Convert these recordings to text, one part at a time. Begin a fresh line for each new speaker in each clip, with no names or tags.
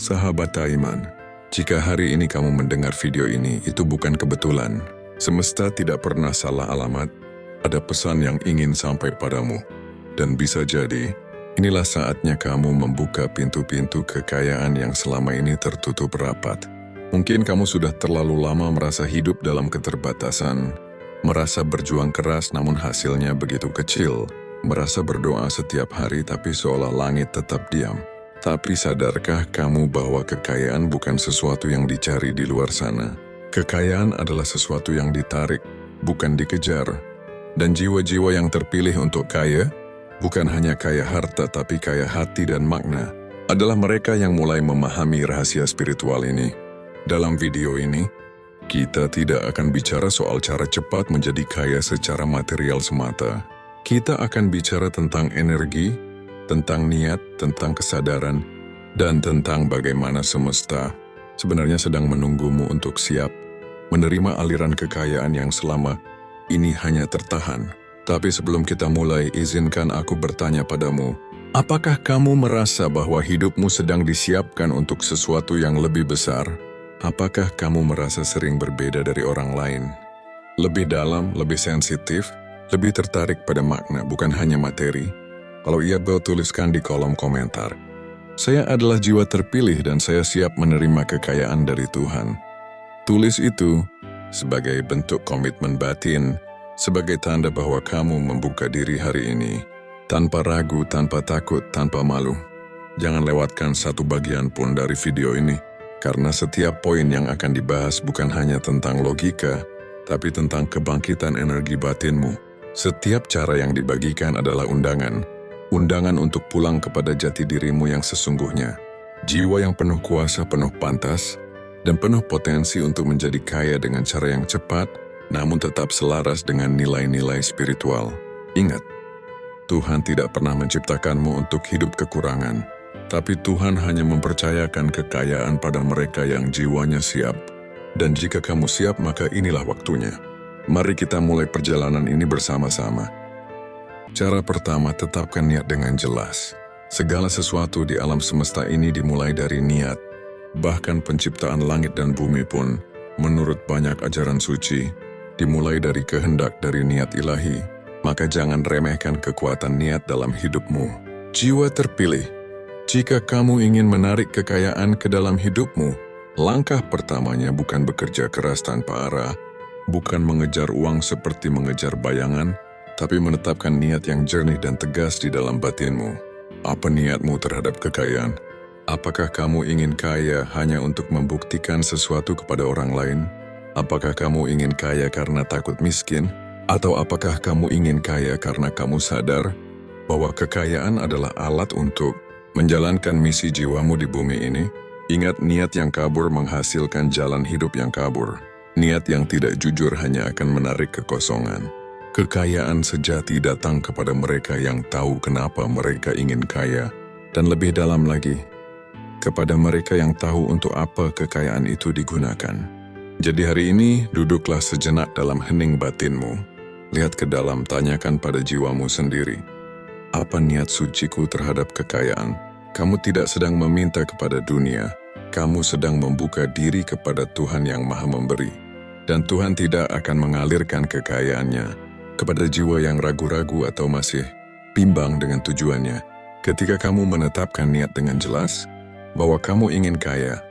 Sahabat Iman, jika hari ini kamu mendengar video ini, itu bukan kebetulan. Semesta tidak pernah salah alamat, ada pesan yang ingin sampai padamu. Dan bisa jadi, inilah saatnya kamu membuka pintu-pintu kekayaan yang selama ini tertutup rapat. Mungkin kamu sudah terlalu lama merasa hidup dalam keterbatasan, merasa berjuang keras namun hasilnya begitu kecil, merasa berdoa setiap hari tapi seolah langit tetap diam. Tapi sadarkah kamu bahwa kekayaan bukan sesuatu yang dicari di luar sana? Kekayaan adalah sesuatu yang ditarik, bukan dikejar. Dan jiwa-jiwa yang terpilih untuk kaya, bukan hanya kaya harta tapi kaya hati dan makna, adalah mereka yang mulai memahami rahasia spiritual ini. Dalam video ini, kita tidak akan bicara soal cara cepat menjadi kaya secara material semata. Kita akan bicara tentang energi, tentang niat, tentang kesadaran, dan tentang bagaimana semesta sebenarnya sedang menunggumu untuk siap menerima aliran kekayaan yang selama ini hanya tertahan. Tapi sebelum kita mulai, izinkan aku bertanya padamu, apakah kamu merasa bahwa hidupmu sedang disiapkan untuk sesuatu yang lebih besar? Apakah kamu merasa sering berbeda dari orang lain? Lebih dalam, lebih sensitif, lebih tertarik pada makna, bukan hanya materi? Kalau iya, tuliskan di kolom komentar. Saya adalah jiwa terpilih dan saya siap menerima kekayaan dari Tuhan. Tulis itu sebagai bentuk komitmen batin, sebagai tanda bahwa kamu membuka diri hari ini, tanpa ragu, tanpa takut, tanpa malu. Jangan lewatkan satu bagian pun dari video ini, karena setiap poin yang akan dibahas bukan hanya tentang logika, tapi tentang kebangkitan energi batinmu. Setiap cara yang dibagikan adalah undangan untuk pulang kepada jati dirimu yang sesungguhnya. Jiwa yang penuh kuasa, penuh pantas, dan penuh potensi untuk menjadi kaya dengan cara yang cepat, namun tetap selaras dengan nilai-nilai spiritual. Ingat, Tuhan tidak pernah menciptakanmu untuk hidup kekurangan, tapi Tuhan hanya mempercayakan kekayaan pada mereka yang jiwanya siap. Dan jika kamu siap, maka inilah waktunya. Mari kita mulai perjalanan ini bersama-sama. Cara pertama, tetapkan niat dengan jelas. Segala sesuatu di alam semesta ini dimulai dari niat. Bahkan penciptaan langit dan bumi pun, menurut banyak ajaran suci, dimulai dari kehendak dari niat ilahi. Maka jangan remehkan kekuatan niat dalam hidupmu. Jiwa terpilih, jika kamu ingin menarik kekayaan ke dalam hidupmu, langkah pertamanya bukan bekerja keras tanpa arah, bukan mengejar uang seperti mengejar bayangan, tapi menetapkan niat yang jernih dan tegas di dalam batinmu. Apa niatmu terhadap kekayaan? Apakah kamu ingin kaya hanya untuk membuktikan sesuatu kepada orang lain? Apakah kamu ingin kaya karena takut miskin? Atau apakah kamu ingin kaya karena kamu sadar bahwa kekayaan adalah alat untuk menjalankan misi jiwamu di bumi ini? Ingat, niat yang kabur menghasilkan jalan hidup yang kabur. Niat yang tidak jujur hanya akan menarik kekosongan. Kekayaan sejati datang kepada mereka yang tahu kenapa mereka ingin kaya, dan lebih dalam lagi, kepada mereka yang tahu untuk apa kekayaan itu digunakan. Jadi hari ini, duduklah sejenak dalam hening batinmu. Lihat ke dalam, tanyakan pada jiwamu sendiri. Apa niat suciku terhadap kekayaan? Kamu tidak sedang meminta kepada dunia, kamu sedang membuka diri kepada Tuhan yang Maha Memberi. Dan Tuhan tidak akan mengalirkan kekayaannya kepada jiwa yang ragu-ragu atau masih bimbang dengan tujuannya. Ketika kamu menetapkan niat dengan jelas bahwa kamu ingin kaya,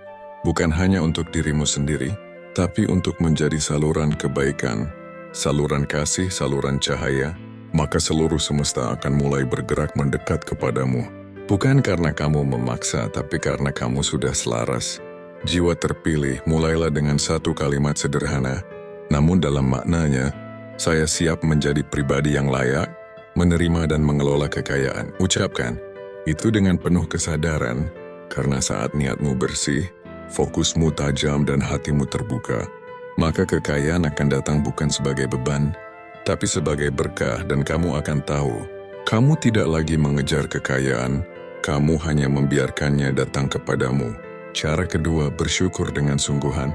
bukan hanya untuk dirimu sendiri, tapi untuk menjadi saluran kebaikan, saluran kasih, saluran cahaya, maka seluruh semesta akan mulai bergerak mendekat kepadamu. Bukan karena kamu memaksa, tapi karena kamu sudah selaras. Jiwa terpilih mulailah dengan satu kalimat sederhana, namun dalam maknanya, saya siap menjadi pribadi yang layak, menerima dan mengelola kekayaan. Ucapkan itu dengan penuh kesadaran, karena saat niatmu bersih, fokusmu tajam dan hatimu terbuka, maka kekayaan akan datang bukan sebagai beban, tapi sebagai berkah, dan kamu akan tahu, kamu tidak lagi mengejar kekayaan, kamu hanya membiarkannya datang kepadamu. Cara kedua, bersyukur dengan sungguhan.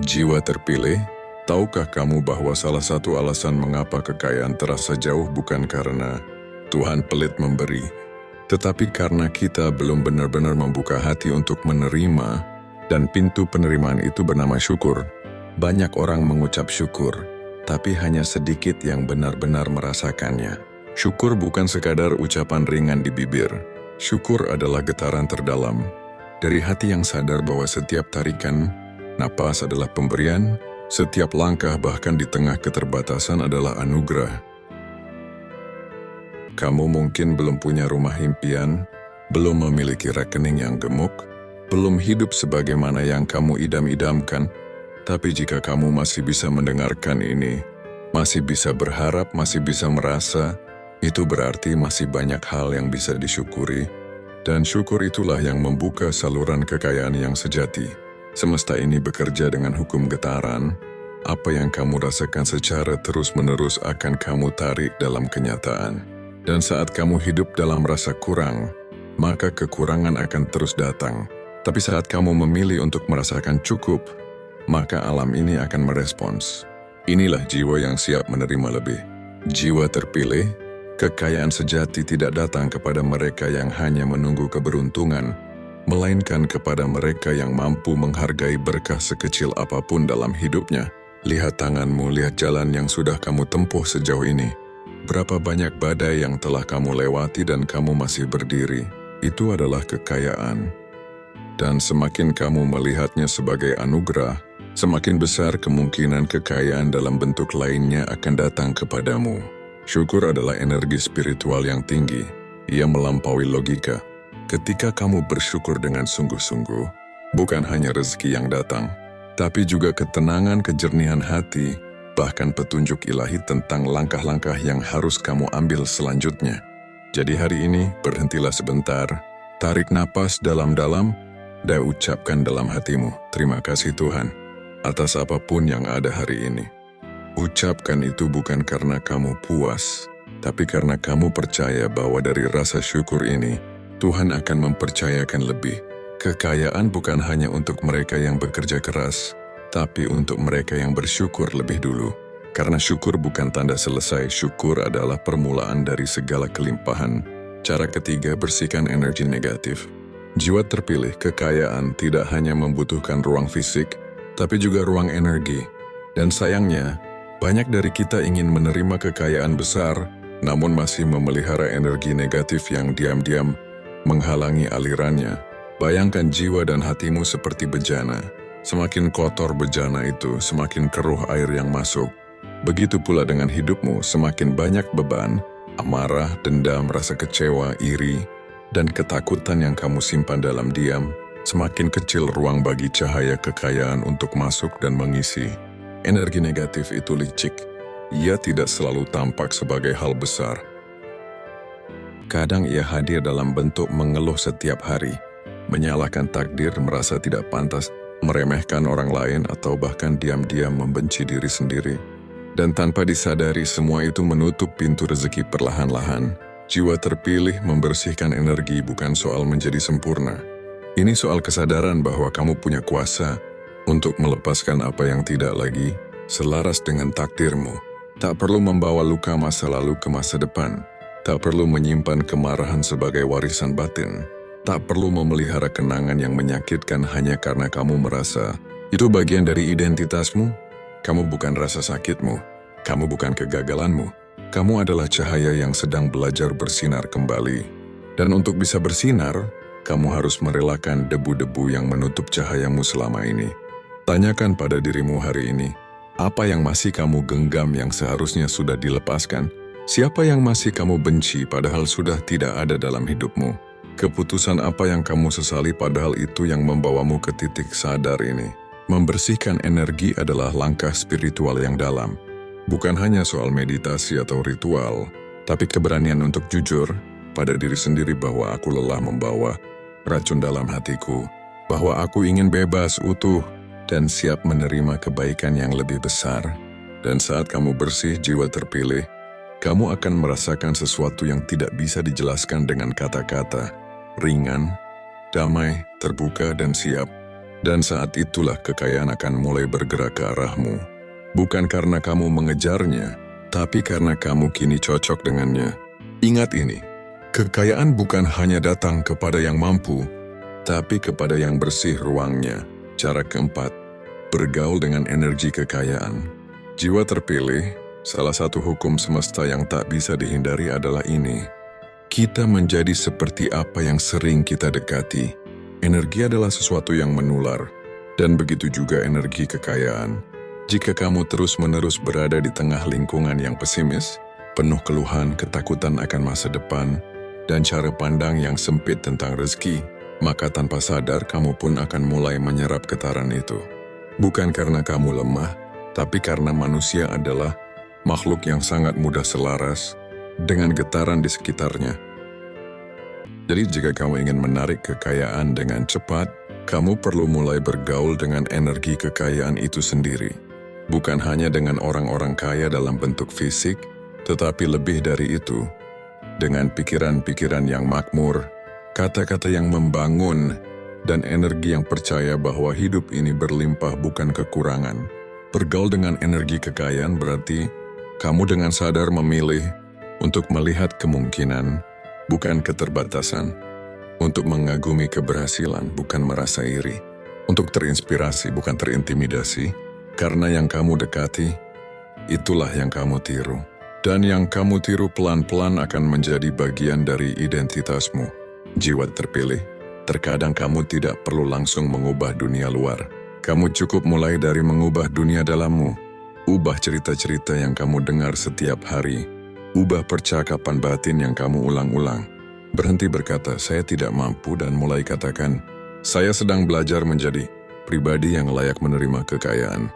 Jiwa terpilih, tahukah kamu bahwa salah satu alasan mengapa kekayaan terasa jauh bukan karena Tuhan pelit memberi, Tetapi karena kita belum benar-benar membuka hati untuk menerima, dan pintu penerimaan itu bernama syukur, banyak orang mengucap syukur, tapi hanya sedikit yang benar-benar merasakannya. Syukur bukan sekadar ucapan ringan di bibir. Syukur adalah getaran terdalam dari hati yang sadar bahwa setiap tarikan napas adalah pemberian, setiap langkah bahkan di tengah keterbatasan adalah anugerah. Kamu mungkin belum punya rumah impian, belum memiliki rekening yang gemuk, belum hidup sebagaimana yang kamu idam-idamkan, tapi jika kamu masih bisa mendengarkan ini, masih bisa berharap, masih bisa merasa, itu berarti masih banyak hal yang bisa disyukuri, dan syukur itulah yang membuka saluran kekayaan yang sejati. Semesta ini bekerja dengan hukum getaran. Apa yang kamu rasakan secara terus-menerus akan kamu tarik dalam kenyataan. Dan saat kamu hidup dalam rasa kurang, maka kekurangan akan terus datang. Tapi saat kamu memilih untuk merasakan cukup, maka alam ini akan merespons. Inilah jiwa yang siap menerima lebih. Jiwa terpilih, kekayaan sejati tidak datang kepada mereka yang hanya menunggu keberuntungan, melainkan kepada mereka yang mampu menghargai berkah sekecil apapun dalam hidupnya. Lihat tanganmu, lihat jalan yang sudah kamu tempuh sejauh ini. Berapa banyak badai yang telah kamu lewati dan kamu masih berdiri. Itu adalah kekayaan. Dan semakin kamu melihatnya sebagai anugerah, semakin besar kemungkinan kekayaan dalam bentuk lainnya akan datang kepadamu. Syukur adalah energi spiritual yang tinggi. Ia melampaui logika. Ketika kamu bersyukur dengan sungguh-sungguh, bukan hanya rezeki yang datang, tapi juga ketenangan, kejernihan hati, bahkan petunjuk ilahi tentang langkah-langkah yang harus kamu ambil selanjutnya. Jadi hari ini, berhentilah sebentar, tarik napas dalam-dalam, dan ucapkan dalam hatimu, terima kasih Tuhan, atas apapun yang ada hari ini. Ucapkan itu bukan karena kamu puas, tapi karena kamu percaya bahwa dari rasa syukur ini, Tuhan akan mempercayakan lebih. Kekayaan bukan hanya untuk mereka yang bekerja keras, tapi untuk mereka yang bersyukur lebih dulu. Karena syukur bukan tanda selesai, syukur adalah permulaan dari segala kelimpahan. Cara ketiga, bersihkan energi negatif. Jiwa terpilih, kekayaan tidak hanya membutuhkan ruang fisik, tapi juga ruang energi. Dan sayangnya, banyak dari kita ingin menerima kekayaan besar, namun masih memelihara energi negatif yang diam-diam menghalangi alirannya. Bayangkan jiwa dan hatimu seperti bejana. Semakin kotor bejana itu, semakin keruh air yang masuk. Begitu pula dengan hidupmu, semakin banyak beban, amarah, dendam, rasa kecewa, iri, dan ketakutan yang kamu simpan dalam diam, semakin kecil ruang bagi cahaya kekayaan untuk masuk dan mengisi. Energi negatif itu licik. Ia tidak selalu tampak sebagai hal besar. Kadang ia hadir dalam bentuk mengeluh setiap hari, menyalahkan takdir, merasa tidak pantas, meremehkan orang lain, atau bahkan diam-diam membenci diri sendiri. Dan tanpa disadari, semua itu menutup pintu rezeki perlahan-lahan. Jiwa terpilih membersihkan energi bukan soal menjadi sempurna. Ini soal kesadaran bahwa kamu punya kuasa untuk melepaskan apa yang tidak lagi selaras dengan takdirmu. Tak perlu membawa luka masa lalu ke masa depan. Tak perlu menyimpan kemarahan sebagai warisan batin. Tak perlu memelihara kenangan yang menyakitkan hanya karena kamu merasa itu bagian dari identitasmu. Kamu bukan rasa sakitmu, kamu bukan kegagalanmu. Kamu adalah cahaya yang sedang belajar bersinar kembali. Dan untuk bisa bersinar, kamu harus merelakan debu-debu yang menutup cahayamu selama ini. Tanyakan pada dirimu hari ini, apa yang masih kamu genggam yang seharusnya sudah dilepaskan? Siapa yang masih kamu benci padahal sudah tidak ada dalam hidupmu? Keputusan apa yang kamu sesali padahal itu yang membawamu ke titik sadar ini? Membersihkan energi adalah langkah spiritual yang dalam. Bukan hanya soal meditasi atau ritual, tapi keberanian untuk jujur pada diri sendiri bahwa aku lelah membawa racun dalam hatiku, bahwa aku ingin bebas, utuh, dan siap menerima kebaikan yang lebih besar. Dan saat kamu bersih, jiwa terpilih, kamu akan merasakan sesuatu yang tidak bisa dijelaskan dengan kata-kata, ringan, damai, terbuka, dan siap. Dan saat itulah kekayaan akan mulai bergerak ke arahmu. Bukan karena kamu mengejarnya, tapi karena kamu kini cocok dengannya. Ingat ini, Kekayaan bukan hanya datang kepada yang mampu, tapi kepada yang bersih ruangnya. Cara keempat, bergaul dengan energi kekayaan. Jiwa terpilih, salah satu hukum semesta yang tak bisa dihindari adalah ini. Kita menjadi seperti apa yang sering kita dekati. Energi adalah sesuatu yang menular, dan begitu juga energi kekayaan. Jika kamu terus-menerus berada di tengah lingkungan yang pesimis, penuh keluhan, ketakutan akan masa depan, dan cara pandang yang sempit tentang rezeki, maka tanpa sadar kamu pun akan mulai menyerap getaran itu. Bukan karena kamu lemah, tapi karena manusia adalah makhluk yang sangat mudah selaras dengan getaran di sekitarnya. Jadi jika kamu ingin menarik kekayaan dengan cepat, kamu perlu mulai bergaul dengan energi kekayaan itu sendiri. Bukan hanya dengan orang-orang kaya dalam bentuk fisik, tetapi lebih dari itu, dengan pikiran-pikiran yang makmur, kata-kata yang membangun, dan energi yang percaya bahwa hidup ini berlimpah bukan kekurangan. Bergaul dengan energi kekayaan berarti kamu dengan sadar memilih untuk melihat kemungkinan, bukan keterbatasan, untuk mengagumi keberhasilan, bukan merasa iri, untuk terinspirasi, bukan terintimidasi, karena yang kamu dekati, itulah yang kamu tiru. Dan yang kamu tiru pelan-pelan akan menjadi bagian dari identitasmu. Jiwa terpilih, terkadang kamu tidak perlu langsung mengubah dunia luar. Kamu cukup mulai dari mengubah dunia dalammu. Ubah cerita-cerita yang kamu dengar setiap hari. Ubah percakapan batin yang kamu ulang-ulang. Berhenti berkata, saya tidak mampu, dan mulai katakan, saya sedang belajar menjadi pribadi yang layak menerima kekayaan.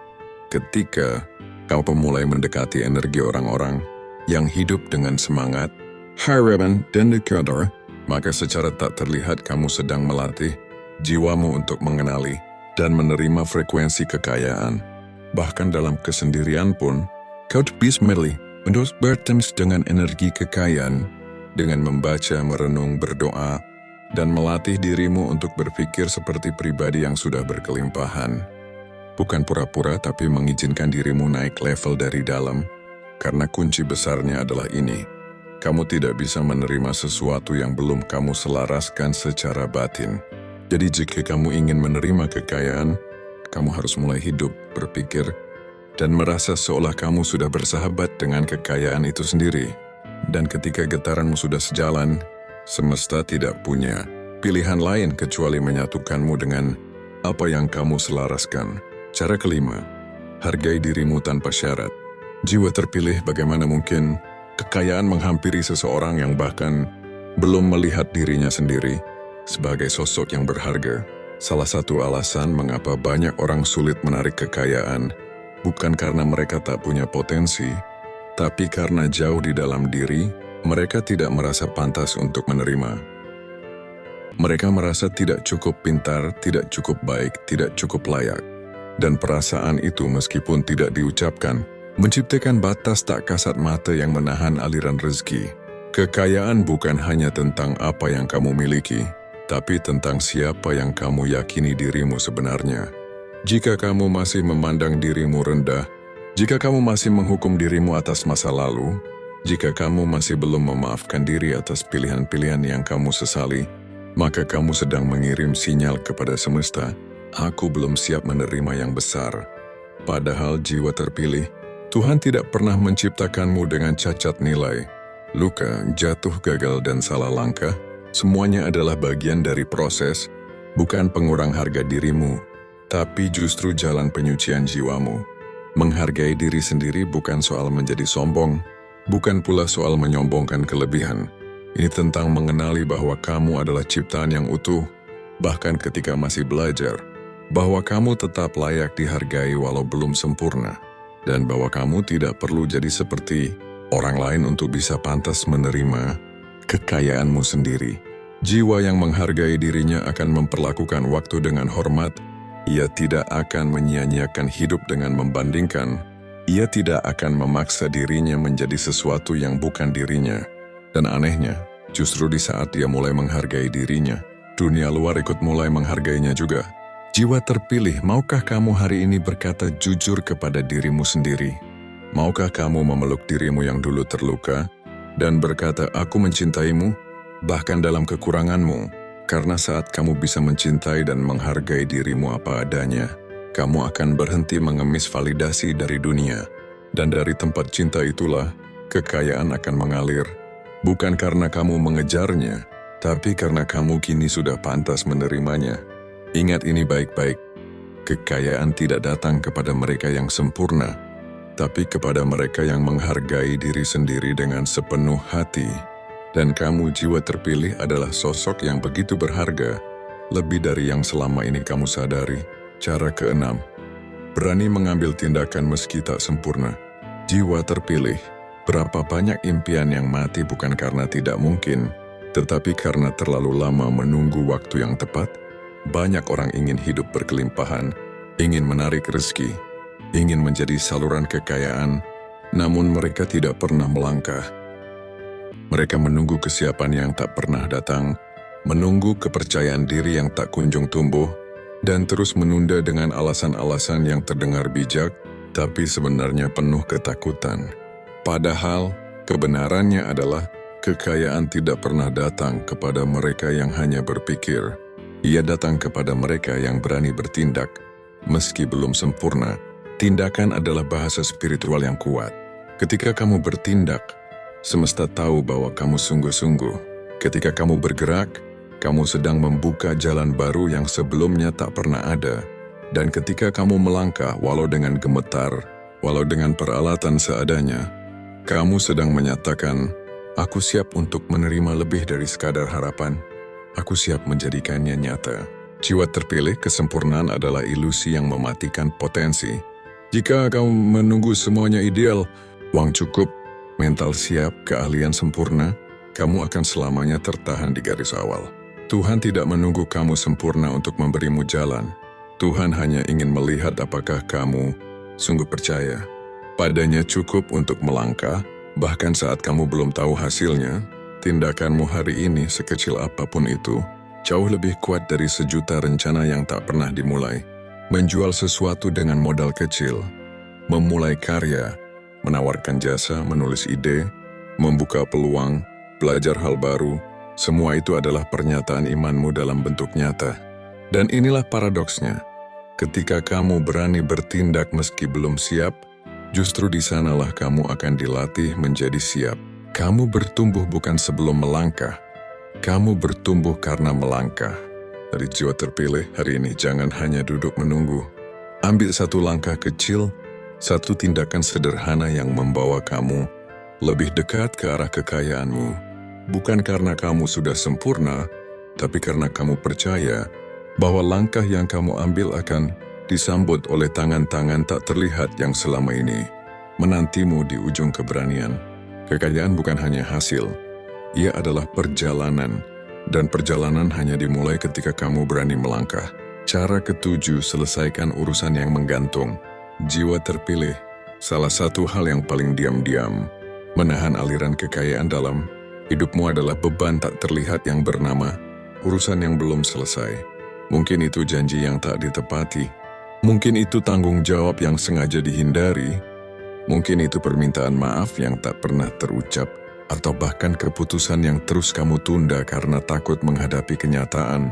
Ketika kamu mulai mendekati energi orang-orang yang hidup dengan semangat, harapan, dan dekadar, maka secara tak terlihat kamu sedang melatih jiwamu untuk mengenali dan menerima frekuensi kekayaan. Bahkan dalam kesendirian pun, kau bisa memilih untuk bertemu dengan energi kekayaan, dengan membaca, merenung, berdoa, dan melatih dirimu untuk berpikir seperti pribadi yang sudah berkelimpahan. Bukan pura-pura, tapi mengizinkan dirimu naik level dari dalam. Karena kunci besarnya adalah ini, kamu tidak bisa menerima sesuatu yang belum kamu selaraskan secara batin. Jadi jika kamu ingin menerima kekayaan, kamu harus mulai hidup, berpikir, dan merasa seolah kamu sudah bersahabat dengan kekayaan itu sendiri. Dan ketika getaranmu sudah sejalan, semesta tidak punya pilihan lain kecuali menyatukanmu dengan apa yang kamu selaraskan. Cara kelima, hargai dirimu tanpa syarat. Jiwa terpilih, bagaimana mungkin kekayaan menghampiri seseorang yang bahkan belum melihat dirinya sendiri sebagai sosok yang berharga. Salah satu alasan mengapa banyak orang sulit menarik kekayaan bukan karena mereka tak punya potensi, tapi karena jauh di dalam diri mereka tidak merasa pantas untuk menerima. Mereka merasa tidak cukup pintar, tidak cukup baik, tidak cukup layak. Dan perasaan itu meskipun tidak diucapkan, menciptakan batas tak kasat mata yang menahan aliran rezeki. Kekayaan bukan hanya tentang apa yang kamu miliki, tapi tentang siapa yang kamu yakini dirimu sebenarnya. Jika kamu masih memandang dirimu rendah, jika kamu masih menghukum dirimu atas masa lalu, jika kamu masih belum memaafkan diri atas pilihan-pilihan yang kamu sesali, maka kamu sedang mengirim sinyal kepada semesta, aku belum siap menerima yang besar. Padahal jiwa terpilih, Tuhan tidak pernah menciptakanmu dengan cacat nilai, luka, jatuh, gagal, dan salah langkah. Semuanya adalah bagian dari proses, bukan pengurang harga dirimu, tapi justru jalan penyucian jiwamu. Menghargai diri sendiri bukan soal menjadi sombong, bukan pula soal menyombongkan kelebihan. Ini tentang mengenali bahwa kamu adalah ciptaan yang utuh, bahkan ketika masih belajar, bahwa kamu tetap layak dihargai walau belum sempurna. Dan bahwa kamu tidak perlu jadi seperti orang lain untuk bisa pantas menerima kekayaanmu sendiri. Jiwa yang menghargai dirinya akan memperlakukan waktu dengan hormat. Ia tidak akan menyia-nyiakan hidup dengan membandingkan. Ia tidak akan memaksa dirinya menjadi sesuatu yang bukan dirinya. Dan anehnya, justru di saat dia mulai menghargai dirinya, dunia luar ikut mulai menghargainya juga. Jiwa terpilih, maukah kamu hari ini berkata jujur kepada dirimu sendiri? Maukah kamu memeluk dirimu yang dulu terluka dan berkata, aku mencintaimu, bahkan dalam kekuranganmu, karena saat kamu bisa mencintai dan menghargai dirimu apa adanya, kamu akan berhenti mengemis validasi dari dunia. Dan dari tempat cinta itulah, kekayaan akan mengalir. Bukan karena kamu mengejarnya, tapi karena kamu kini sudah pantas menerimanya. Ingat ini baik-baik, kekayaan tidak datang kepada mereka yang sempurna, tapi kepada mereka yang menghargai diri sendiri dengan sepenuh hati. Dan kamu jiwa terpilih adalah sosok yang begitu berharga, lebih dari yang selama ini kamu sadari. Cara keenam, berani mengambil tindakan meski tak sempurna. Jiwa terpilih, berapa banyak impian yang mati bukan karena tidak mungkin, tetapi karena terlalu lama menunggu waktu yang tepat. Banyak orang ingin hidup berkelimpahan, ingin menarik rezeki, ingin menjadi saluran kekayaan, namun mereka tidak pernah melangkah. Mereka menunggu kesiapan yang tak pernah datang, menunggu kepercayaan diri yang tak kunjung tumbuh, dan terus menunda dengan alasan-alasan yang terdengar bijak, tapi sebenarnya penuh ketakutan. Padahal, kebenarannya adalah kekayaan tidak pernah datang kepada mereka yang hanya berpikir. Ia datang kepada mereka yang berani bertindak, meski belum sempurna. Tindakan adalah bahasa spiritual yang kuat. Ketika kamu bertindak, semesta tahu bahwa kamu sungguh-sungguh. Ketika kamu bergerak, kamu sedang membuka jalan baru yang sebelumnya tak pernah ada. Dan ketika kamu melangkah, walau dengan gemetar, walau dengan peralatan seadanya, kamu sedang menyatakan, aku siap untuk menerima lebih dari sekadar harapan. Aku siap menjadikannya nyata. Jiwa terpilih, kesempurnaan adalah ilusi yang mematikan potensi. Jika kamu menunggu semuanya ideal, uang cukup, mental siap, keahlian sempurna, kamu akan selamanya tertahan di garis awal. Tuhan tidak menunggu kamu sempurna untuk memberimu jalan. Tuhan hanya ingin melihat apakah kamu sungguh percaya. Padanya cukup untuk melangkah, bahkan saat kamu belum tahu hasilnya. Tindakanmu hari ini, sekecil apapun itu, jauh lebih kuat dari sejuta rencana yang tak pernah dimulai. Menjual sesuatu dengan modal kecil, memulai karya, menawarkan jasa, menulis ide, membuka peluang, belajar hal baru, semua itu adalah pernyataan imanmu dalam bentuk nyata. Dan inilah paradoksnya, ketika kamu berani bertindak meski belum siap, justru di sanalah kamu akan dilatih menjadi siap. Kamu bertumbuh bukan sebelum melangkah, kamu bertumbuh karena melangkah. Dari jiwa terpilih hari ini, jangan hanya duduk menunggu. Ambil satu langkah kecil, satu tindakan sederhana yang membawa kamu lebih dekat ke arah kekayaanmu. Bukan karena kamu sudah sempurna, tapi karena kamu percaya bahwa langkah yang kamu ambil akan disambut oleh tangan-tangan tak terlihat yang selama ini menantimu di ujung keberanian. Kekayaan bukan hanya hasil, ia adalah perjalanan. Dan perjalanan hanya dimulai ketika kamu berani melangkah. Cara ketujuh, selesaikan urusan yang menggantung. Jiwa terpilih, salah satu hal yang paling diam-diam menahan aliran kekayaan dalam hidupmu adalah beban tak terlihat yang bernama urusan yang belum selesai. Mungkin itu janji yang tak ditepati. Mungkin itu tanggung jawab yang sengaja dihindari. Mungkin itu permintaan maaf yang tak pernah terucap. Atau bahkan keputusan yang terus kamu tunda karena takut menghadapi kenyataan.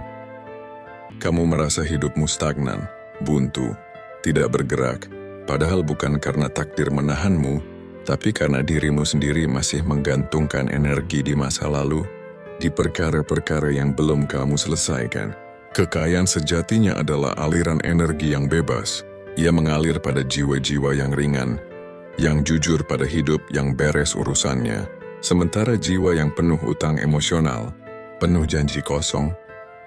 Kamu merasa hidupmu stagnan, buntu, tidak bergerak, padahal bukan karena takdir menahanmu, tapi karena dirimu sendiri masih menggantungkan energi di masa lalu, di perkara-perkara yang belum kamu selesaikan. Kekayaan sejatinya adalah aliran energi yang bebas. Ia mengalir pada jiwa-jiwa yang ringan, yang jujur pada hidup, yang beres urusannya. Sementara jiwa yang penuh utang emosional, penuh janji kosong,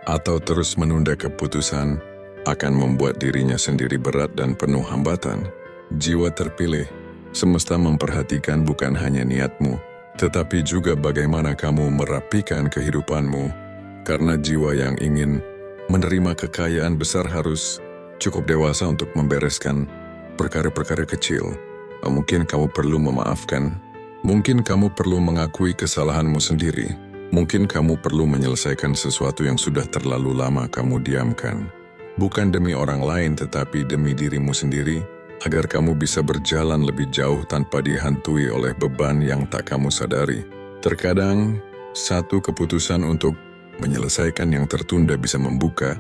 atau terus menunda keputusan, akan membuat dirinya sendiri berat dan penuh hambatan. Jiwa terpilih, semesta memperhatikan bukan hanya niatmu, tetapi juga bagaimana kamu merapikan kehidupanmu. Karena jiwa yang ingin menerima kekayaan besar harus cukup dewasa untuk membereskan perkara-perkara kecil. Mungkin kamu perlu memaafkan. Mungkin kamu perlu mengakui kesalahanmu sendiri. Mungkin kamu perlu menyelesaikan sesuatu yang sudah terlalu lama kamu diamkan. Bukan demi orang lain, tetapi demi dirimu sendiri, agar kamu bisa berjalan lebih jauh tanpa dihantui oleh beban yang tak kamu sadari. Terkadang, Satu keputusan untuk menyelesaikan yang tertunda bisa membuka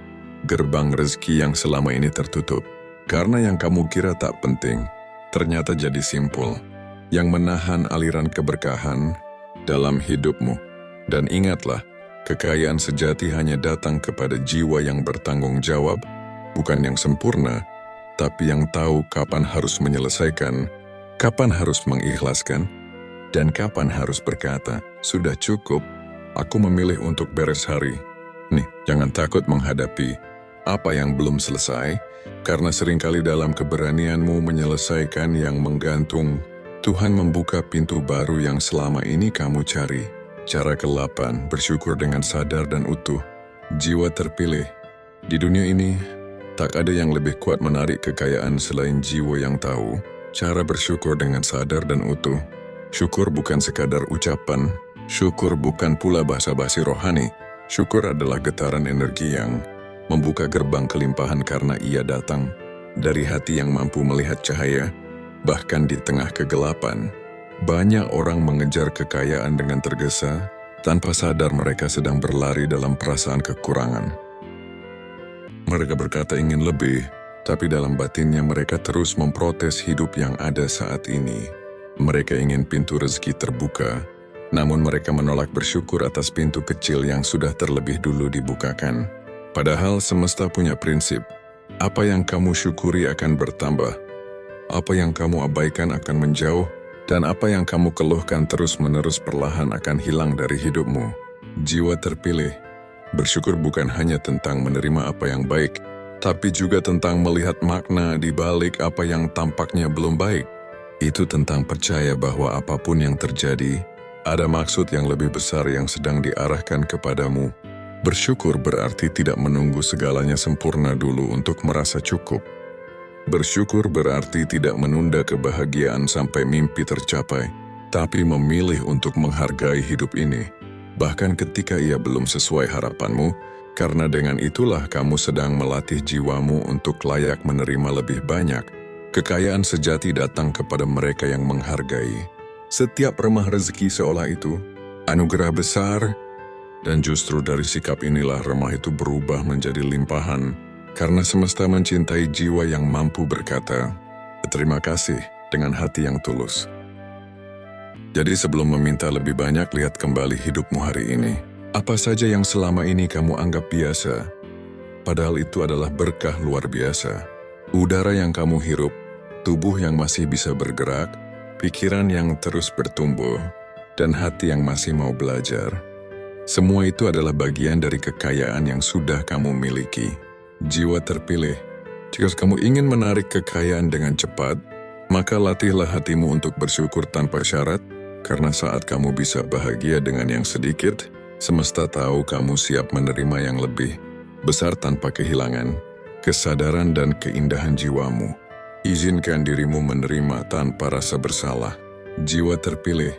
gerbang rezeki yang selama ini tertutup. Karena yang kamu kira tak penting, ternyata jadi simpul, yang menahan aliran keberkahan dalam hidupmu. Dan ingatlah, kekayaan sejati hanya datang kepada jiwa yang bertanggung jawab, bukan yang sempurna, tapi yang tahu kapan harus menyelesaikan, kapan harus mengikhlaskan, dan kapan harus berkata, "Sudah cukup, aku memilih untuk beres hari." Nih, jangan takut menghadapi apa yang belum selesai, karena seringkali dalam keberanianmu menyelesaikan yang menggantung, Tuhan membuka pintu baru yang selama ini kamu cari. Cara ke-8, bersyukur dengan sadar dan utuh. Jiwa terpilih. Di dunia ini, tak ada yang lebih kuat menarik kekayaan selain jiwa yang tahu cara bersyukur dengan sadar dan utuh. Syukur bukan sekadar ucapan, syukur bukan pula basa-basi rohani. Syukur adalah getaran energi yang membuka gerbang kelimpahan karena ia datang dari hati yang mampu melihat cahaya, bahkan di tengah kegelapan. Banyak orang mengejar kekayaan dengan tergesa, tanpa sadar mereka sedang berlari dalam perasaan kekurangan. Mereka berkata ingin lebih, tapi dalam batinnya mereka terus memprotes hidup yang ada saat ini. Mereka ingin pintu rezeki terbuka, namun mereka menolak bersyukur atas pintu kecil yang sudah terlebih dulu dibukakan. Padahal semesta punya prinsip, apa yang kamu syukuri akan bertambah, apa yang kamu abaikan akan menjauh, dan apa yang kamu keluhkan terus-menerus perlahan akan hilang dari hidupmu. Jiwa terpilih. Bersyukur bukan hanya tentang menerima apa yang baik, tapi juga tentang melihat makna di balik apa yang tampaknya belum baik. Itu tentang percaya bahwa apapun yang terjadi, ada maksud yang lebih besar yang sedang diarahkan kepadamu. Bersyukur berarti tidak menunggu segalanya sempurna dulu untuk merasa cukup. Bersyukur berarti tidak menunda kebahagiaan sampai mimpi tercapai, tapi memilih untuk menghargai hidup ini, bahkan ketika ia belum sesuai harapanmu, karena dengan itulah kamu sedang melatih jiwamu untuk layak menerima lebih banyak. Kekayaan sejati datang kepada mereka yang menghargai. Setiap remah rezeki seolah itu anugerah besar, dan justru dari sikap inilah remah itu berubah menjadi limpahan. Karena semesta mencintai jiwa yang mampu berkata, "Terima kasih," dengan hati yang tulus. Jadi sebelum meminta lebih banyak, lihat kembali hidupmu hari ini. Apa saja yang selama ini kamu anggap biasa, padahal itu adalah berkah luar biasa. Udara yang kamu hirup, tubuh yang masih bisa bergerak, pikiran yang terus bertumbuh, dan hati yang masih mau belajar. Semua itu adalah bagian dari kekayaan yang sudah kamu miliki. Jiwa terpilih. Jika kamu ingin menarik kekayaan dengan cepat, maka latihlah hatimu untuk bersyukur tanpa syarat, karena saat kamu bisa bahagia dengan yang sedikit, semesta tahu kamu siap menerima yang lebih besar tanpa kehilangan kesadaran dan keindahan jiwamu. Izinkan dirimu menerima tanpa rasa bersalah. Jiwa terpilih.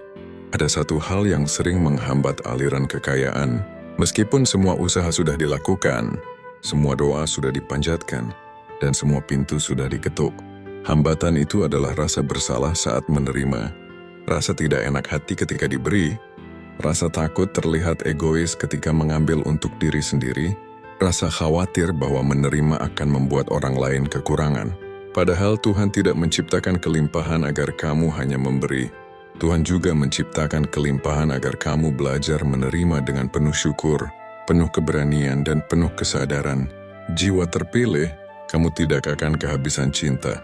Ada satu hal yang sering menghambat aliran kekayaan. Meskipun semua usaha sudah dilakukan, semua doa sudah dipanjatkan, dan semua pintu sudah diketuk, hambatan itu adalah rasa bersalah saat menerima, rasa tidak enak hati ketika diberi, rasa takut terlihat egois ketika mengambil untuk diri sendiri, rasa khawatir bahwa menerima akan membuat orang lain kekurangan. Padahal Tuhan tidak menciptakan kelimpahan agar kamu hanya memberi. Tuhan juga menciptakan kelimpahan agar kamu belajar menerima dengan penuh syukur, penuh keberanian, dan penuh kesadaran. Jiwa terpilih, kamu tidak akan kehabisan cinta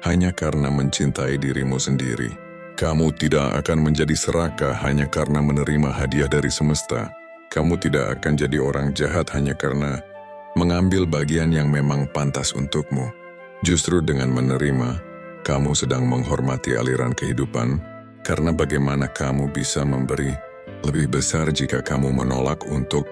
hanya karena mencintai dirimu sendiri. Kamu tidak akan menjadi serakah hanya karena menerima hadiah dari semesta. Kamu tidak akan jadi orang jahat hanya karena mengambil bagian yang memang pantas untukmu. Justru dengan menerima, kamu sedang menghormati aliran kehidupan, karena bagaimana kamu bisa memberi lebih besar jika kamu menolak untuk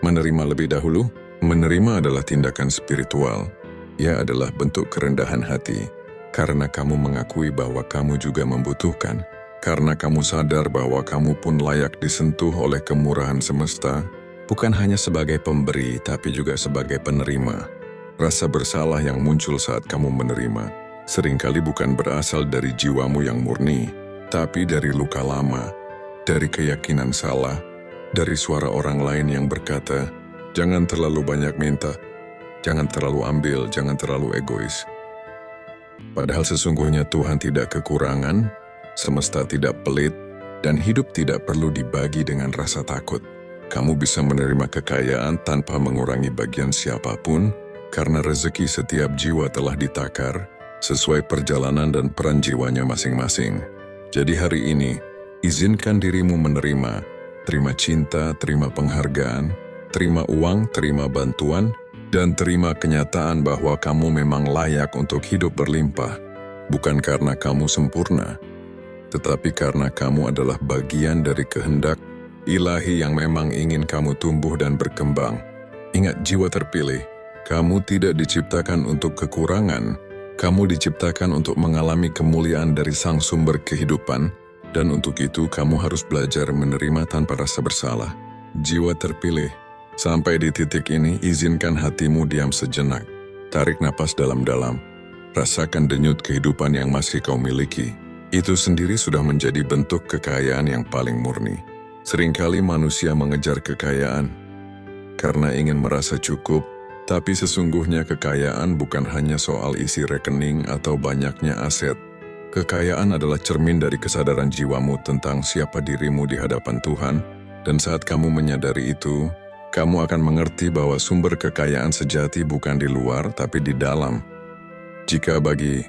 menerima lebih dahulu? Menerima adalah tindakan spiritual. Ia adalah bentuk kerendahan hati, karena kamu mengakui bahwa kamu juga membutuhkan, karena kamu sadar bahwa kamu pun layak disentuh oleh kemurahan semesta, bukan hanya sebagai pemberi, tapi juga sebagai penerima. Rasa bersalah yang muncul saat kamu menerima, seringkali bukan berasal dari jiwamu yang murni, tapi dari luka lama, dari keyakinan salah, dari suara orang lain yang berkata, "Jangan terlalu banyak minta, jangan terlalu ambil, jangan terlalu egois." Padahal sesungguhnya Tuhan tidak kekurangan, semesta tidak pelit, dan hidup tidak perlu dibagi dengan rasa takut. Kamu bisa menerima kekayaan tanpa mengurangi bagian siapapun, karena rezeki setiap jiwa telah ditakar sesuai perjalanan dan peran jiwanya masing-masing. Jadi hari ini, izinkan dirimu menerima, terima cinta, terima penghargaan, terima uang, terima bantuan, dan terima kenyataan bahwa kamu memang layak untuk hidup berlimpah, bukan karena kamu sempurna, tetapi karena kamu adalah bagian dari kehendak ilahi yang memang ingin kamu tumbuh dan berkembang. Ingat, jiwa terpilih, kamu tidak diciptakan untuk kekurangan, kamu diciptakan untuk mengalami kemuliaan dari Sang Sumber kehidupan, dan untuk itu kamu harus belajar menerima tanpa rasa bersalah. Jiwa terpilih, sampai di titik ini izinkan hatimu diam sejenak. Tarik napas dalam-dalam, rasakan denyut kehidupan yang masih kau miliki. Itu sendiri sudah menjadi bentuk kekayaan yang paling murni. Seringkali manusia mengejar kekayaan karena ingin merasa cukup, tapi sesungguhnya kekayaan bukan hanya soal isi rekening atau banyaknya aset. Kekayaan adalah cermin dari kesadaran jiwamu tentang siapa dirimu di hadapan Tuhan, dan saat kamu menyadari itu, kamu akan mengerti bahwa sumber kekayaan sejati bukan di luar, tapi di dalam. Jika bagi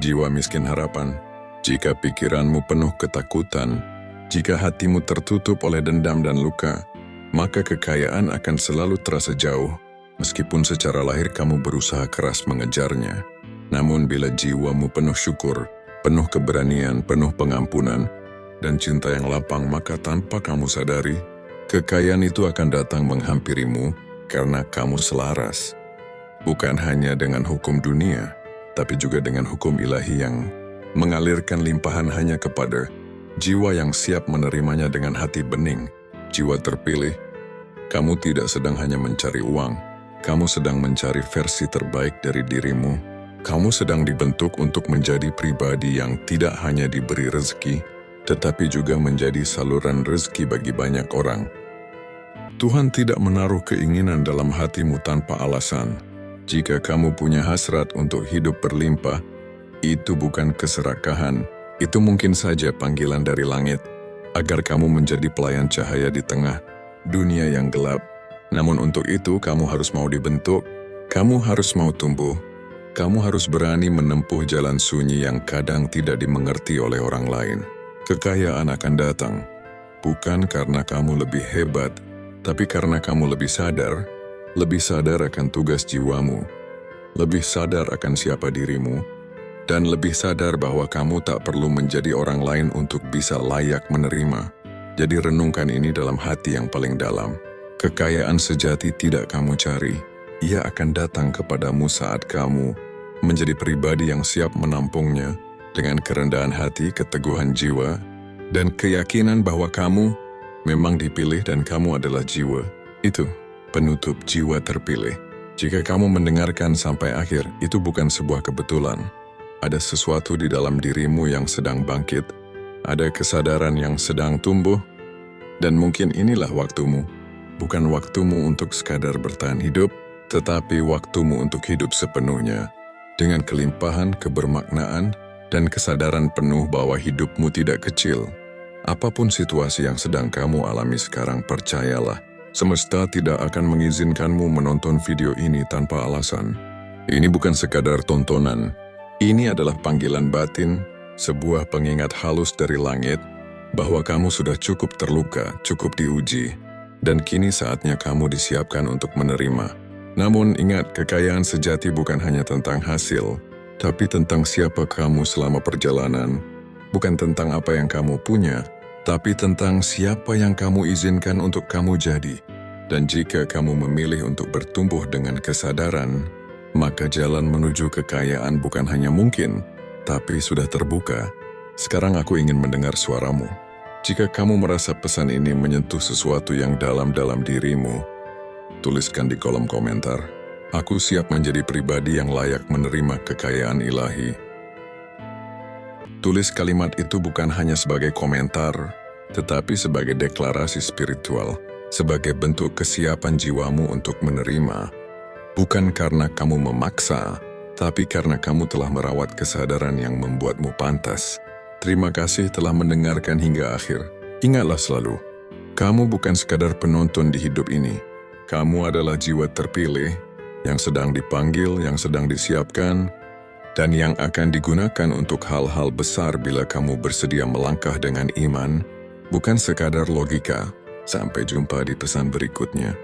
jiwa miskin harapan, jika pikiranmu penuh ketakutan, jika hatimu tertutup oleh dendam dan luka, maka kekayaan akan selalu terasa jauh, meskipun secara lahir kamu berusaha keras mengejarnya. Namun bila jiwamu penuh syukur, penuh keberanian, penuh pengampunan, dan cinta yang lapang, maka tanpa kamu sadari, kekayaan itu akan datang menghampirimu karena kamu selaras. Bukan hanya dengan hukum dunia, tapi juga dengan hukum ilahi yang mengalirkan limpahan hanya kepada jiwa yang siap menerimanya dengan hati bening. Jiwa terpilih, kamu tidak sedang hanya mencari uang, kamu sedang mencari versi terbaik dari dirimu. Kamu sedang dibentuk untuk menjadi pribadi yang tidak hanya diberi rezeki, tetapi juga menjadi saluran rezeki bagi banyak orang. Tuhan tidak menaruh keinginan dalam hatimu tanpa alasan. Jika kamu punya hasrat untuk hidup berlimpah, itu bukan keserakahan, itu mungkin saja panggilan dari langit, agar kamu menjadi pelayan cahaya di tengah dunia yang gelap. Namun untuk itu kamu harus mau dibentuk, kamu harus mau tumbuh, kamu harus berani menempuh jalan sunyi yang kadang tidak dimengerti oleh orang lain. Kekayaan akan datang, bukan karena kamu lebih hebat, tapi karena kamu lebih sadar akan tugas jiwamu, lebih sadar akan siapa dirimu, dan lebih sadar bahwa kamu tak perlu menjadi orang lain untuk bisa layak menerima. Jadi renungkan ini dalam hati yang paling dalam. Kekayaan sejati tidak kamu cari. Ia akan datang kepadamu saat kamu menjadi pribadi yang siap menampungnya dengan kerendahan hati, keteguhan jiwa, dan keyakinan bahwa kamu memang dipilih dan kamu adalah jiwa. Itu penutup jiwa terpilih. Jika kamu mendengarkan sampai akhir, itu bukan sebuah kebetulan. Ada sesuatu di dalam dirimu yang sedang bangkit, ada kesadaran yang sedang tumbuh, dan mungkin inilah waktumu. Bukan waktumu untuk sekadar bertahan hidup, tetapi waktumu untuk hidup sepenuhnya, dengan kelimpahan, kebermaknaan, dan kesadaran penuh bahwa hidupmu tidak kecil. Apapun situasi yang sedang kamu alami sekarang, percayalah, semesta tidak akan mengizinkanmu menonton video ini tanpa alasan. Ini bukan sekadar tontonan. Ini adalah panggilan batin, sebuah pengingat halus dari langit, bahwa kamu sudah cukup terluka, cukup diuji, dan kini saatnya kamu disiapkan untuk menerima. Namun ingat, kekayaan sejati bukan hanya tentang hasil, tapi tentang siapa kamu selama perjalanan. Bukan tentang apa yang kamu punya, tapi tentang siapa yang kamu izinkan untuk kamu jadi. Dan jika kamu memilih untuk bertumbuh dengan kesadaran, maka jalan menuju kekayaan bukan hanya mungkin, tapi sudah terbuka. Sekarang aku ingin mendengar suaramu. Jika kamu merasa pesan ini menyentuh sesuatu yang dalam-dalam dirimu, tuliskan di kolom komentar. Aku siap menjadi pribadi yang layak menerima kekayaan ilahi. Tulis kalimat itu bukan hanya sebagai komentar, tetapi sebagai deklarasi spiritual, sebagai bentuk kesiapan jiwamu untuk menerima. Bukan karena kamu memaksa, tapi karena kamu telah merawat kesadaran yang membuatmu pantas. Terima kasih telah mendengarkan hingga akhir. Ingatlah selalu, kamu bukan sekadar penonton di hidup ini. Kamu adalah jiwa terpilih, yang sedang dipanggil, yang sedang disiapkan, dan yang akan digunakan untuk hal-hal besar bila kamu bersedia melangkah dengan iman, bukan sekadar logika. Sampai jumpa di pesan berikutnya.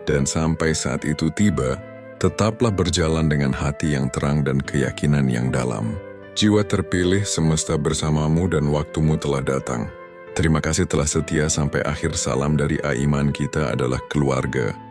Dan sampai saat itu tiba, tetaplah berjalan dengan hati yang terang dan keyakinan yang dalam. Jiwa terpilih semesta bersamamu dan waktumu telah datang. Terima kasih telah setia sampai akhir. Salam dari Aiman, kita adalah keluarga.